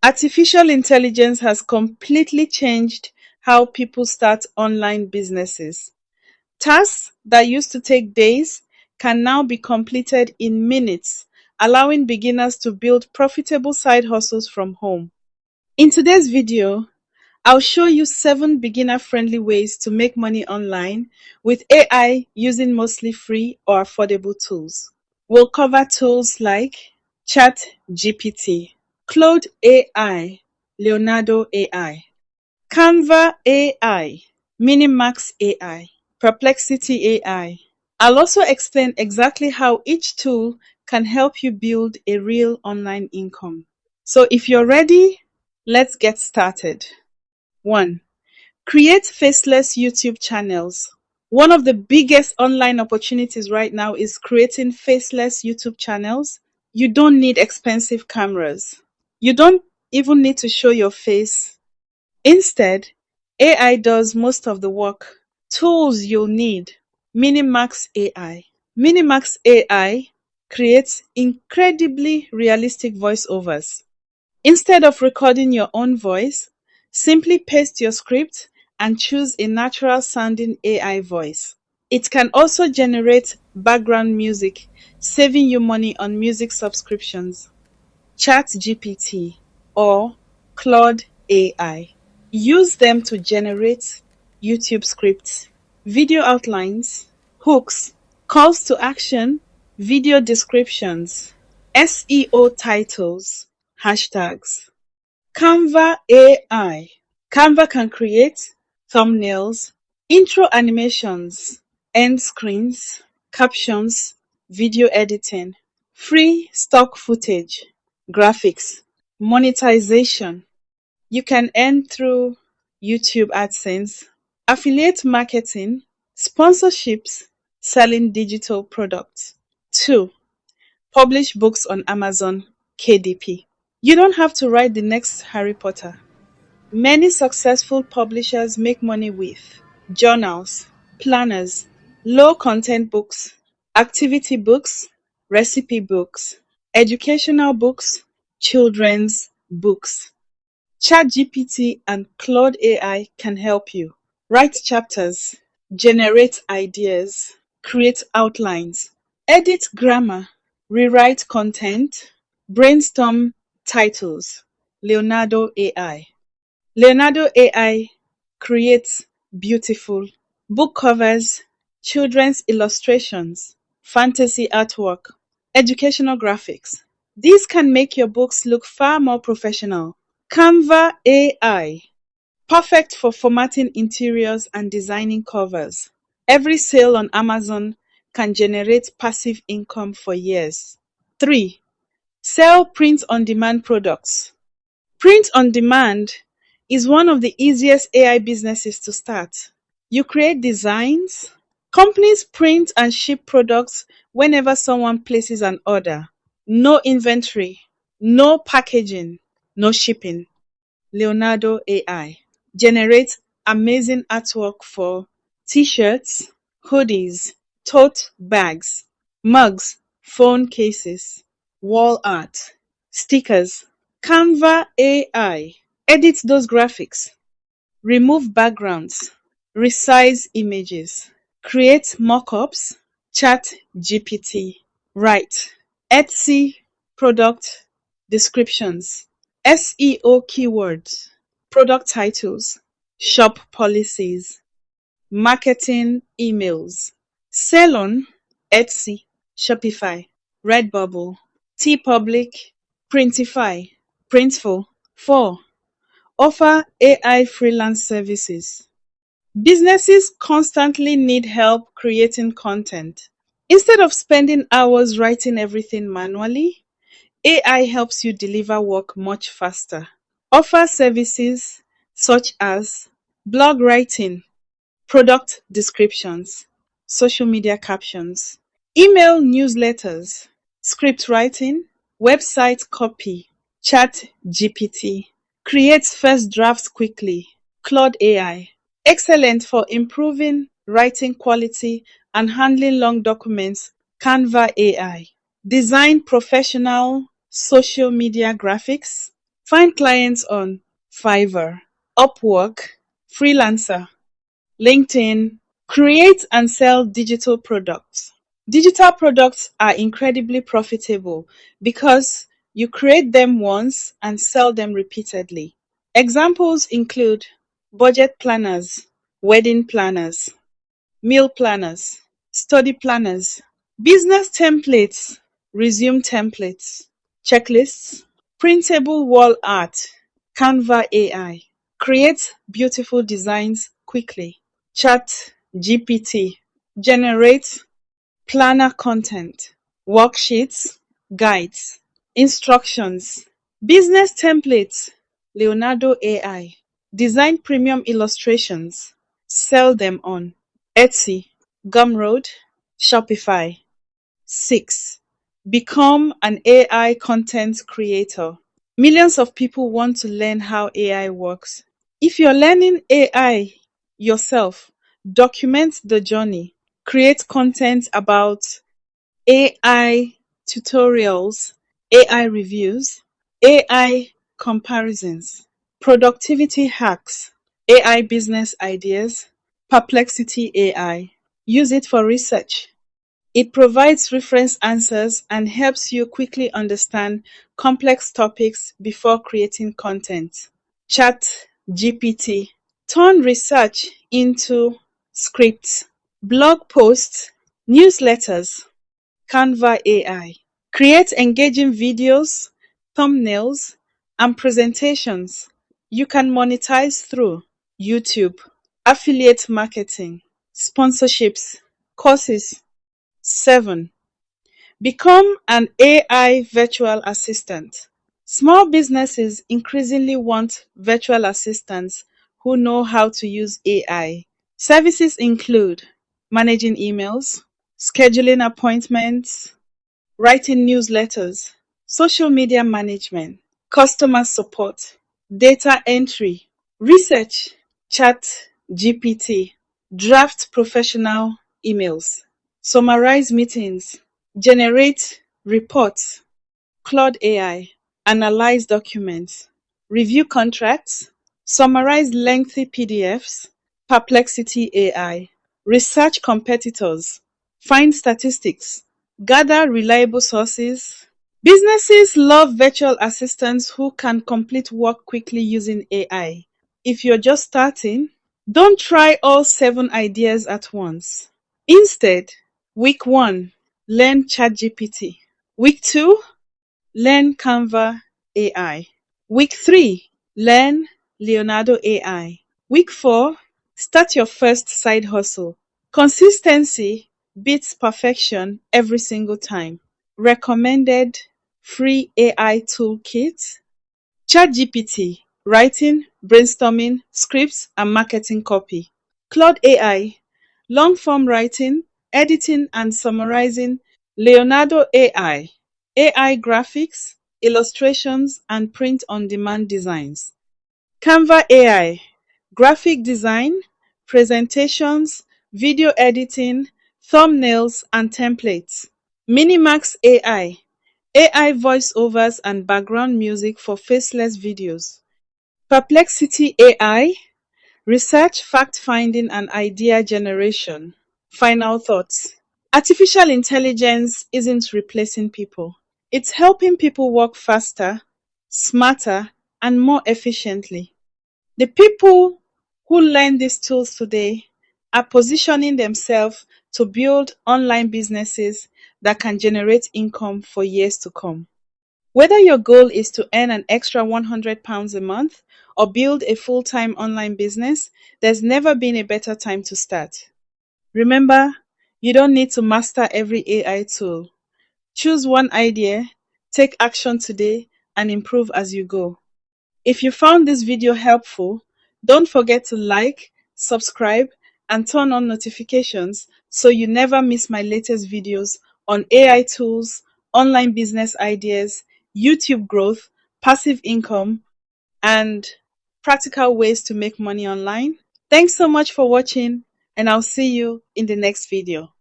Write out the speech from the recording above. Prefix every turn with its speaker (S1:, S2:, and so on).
S1: Artificial intelligence has completely changed how people start online businesses. Tasks that used to take days can now be completed in minutes, allowing beginners to build profitable side hustles from home. In today's video, I'll show you 7 beginner-friendly ways to make money online with AI using mostly free or affordable tools. We'll cover tools like ChatGPT, Claude AI, Leonardo AI, Canva AI, Minimax AI, Perplexity AI. I'll also explain exactly how each tool can help you build a real online income. So if you're ready, let's get started. 1. Create faceless YouTube channels. One of the biggest online opportunities right now is creating faceless YouTube channels. You don't need expensive cameras. You don't even need to show your face. Instead, AI does most of the work. Tools you'll need: Minimax AI. Minimax AI creates incredibly realistic voiceovers. Instead of recording your own voice, simply paste your script and choose a natural sounding AI voice. It can also generate background music, saving you money on music subscriptions. ChatGPT or Claude AI. Use them to generate YouTube scripts, video outlines, hooks, calls to action, video descriptions, SEO titles, hashtags. Canva AI. Canva can create thumbnails, intro animations, end screens, captions, video editing, free stock footage, graphics, monetization. You can earn through YouTube AdSense, affiliate marketing, sponsorships, selling digital products. 2. Publish books on Amazon KDP. You don't have to write the next Harry Potter. Many successful publishers make money with journals, planners, low content books, activity books, recipe books, educational books, children's books. ChatGPT and Claude AI can help you write chapters, generate ideas, create outlines, edit grammar, rewrite content, brainstorm titles. Leonardo AI. Leonardo AI creates beautiful book covers, children's illustrations, fantasy artwork, educational graphics. These can make your books look far more professional. Canva AI, perfect for formatting interiors and designing covers. Every sale on Amazon can generate passive income for years. 3. Sell print on demand products. Print on demand is one of the easiest AI businesses to start. You create designs. Companies print and ship products whenever someone places an order. No inventory, no packaging, no shipping. Leonardo AI generates amazing artwork for t-shirts, hoodies, tote bags, mugs, phone cases, wall art, stickers. Canva AI edits those graphics, remove backgrounds, resize images, create mockups. Chat GPT, write Etsy product descriptions, SEO keywords, product titles, shop policies, marketing emails. Sell on Etsy, Shopify, Redbubble, TeePublic, Printify, Printful. 4. Offer AI freelance services. Businesses constantly need help creating content. Instead of spending hours writing everything manually, AI helps you deliver work much faster. Offer services such as blog writing, product descriptions, social media captions, email newsletters, script writing, website copy. Chat GPT creates first drafts quickly. Claude AI, excellent for improving writing quality and handling long documents. Canva AI, design professional social media graphics. Find clients on Fiverr, Upwork, Freelancer, LinkedIn. Create and sell digital products. Digital products are incredibly profitable because you create them once and sell them repeatedly. Examples include budget planners, wedding planners, meal planners, study planners, business templates, resume templates, checklists, printable wall art, Canva AI. Create beautiful designs quickly. Chat GPT. Generate planner content, worksheets, guides, instructions, business templates, Leonardo AI. Design premium illustrations, sell them on Etsy, Gumroad, Shopify. 6. Become an AI content creator. Millions of people want to learn how AI works. If you're learning AI yourself, document the journey. Create content about AI tutorials, AI reviews, AI comparisons, productivity hacks, AI business ideas, Perplexity AI. Use it for research. It provides reference answers and helps you quickly understand complex topics before creating content. Chat GPT. Turn research into scripts, blog posts, newsletters, Canva AI. Create engaging videos, thumbnails, and presentations you can monetize through YouTube, affiliate marketing, sponsorships, courses. 7. Become an AI virtual assistant. Small businesses increasingly want virtual assistants who know how to use AI. Services include managing emails, scheduling appointments, writing newsletters, social media management, customer support, data entry, research, chat GPT, draft professional emails, summarize meetings, generate reports, Claude AI, analyze documents, review contracts, summarize lengthy PDFs, Perplexity AI, research competitors, find statistics, gather reliable sources. Businesses love virtual assistants who can complete work quickly using AI. If you're just starting, don't try all 7 ideas at once. Instead, week 1, learn ChatGPT. Week 2, learn Canva AI. Week 3, learn Leonardo AI. Week 4, start your first side hustle. Consistency beats perfection every single time. Recommended free AI toolkit. ChatGPT, writing, brainstorming, scripts, and marketing copy. Claude AI, long form writing, editing, and summarizing. Leonardo AI, AI graphics, illustrations, and print on demand designs. Canva AI, graphic design, presentations, video editing, thumbnails, and templates. Minimax AI, AI voiceovers and background music for faceless videos. Perplexity AI, research, fact finding, and idea generation. Final thoughts. Artificial intelligence isn't replacing people, it's helping people work faster, smarter, and more efficiently. The people who learn these tools today are positioning themselves to build online businesses that can generate income for years to come. Whether your goal is to earn an extra £100 a month or build a full time online business, there's never been a better time to start. Remember, you don't need to master every AI tool. Choose one idea, take action today, and improve as you go. If you found this video helpful, don't forget to like, subscribe, and turn on notifications so you never miss my latest videos on AI tools, online business ideas, YouTube growth, passive income, and practical ways to make money online. Thanks so much for watching, and I'll see you in the next video.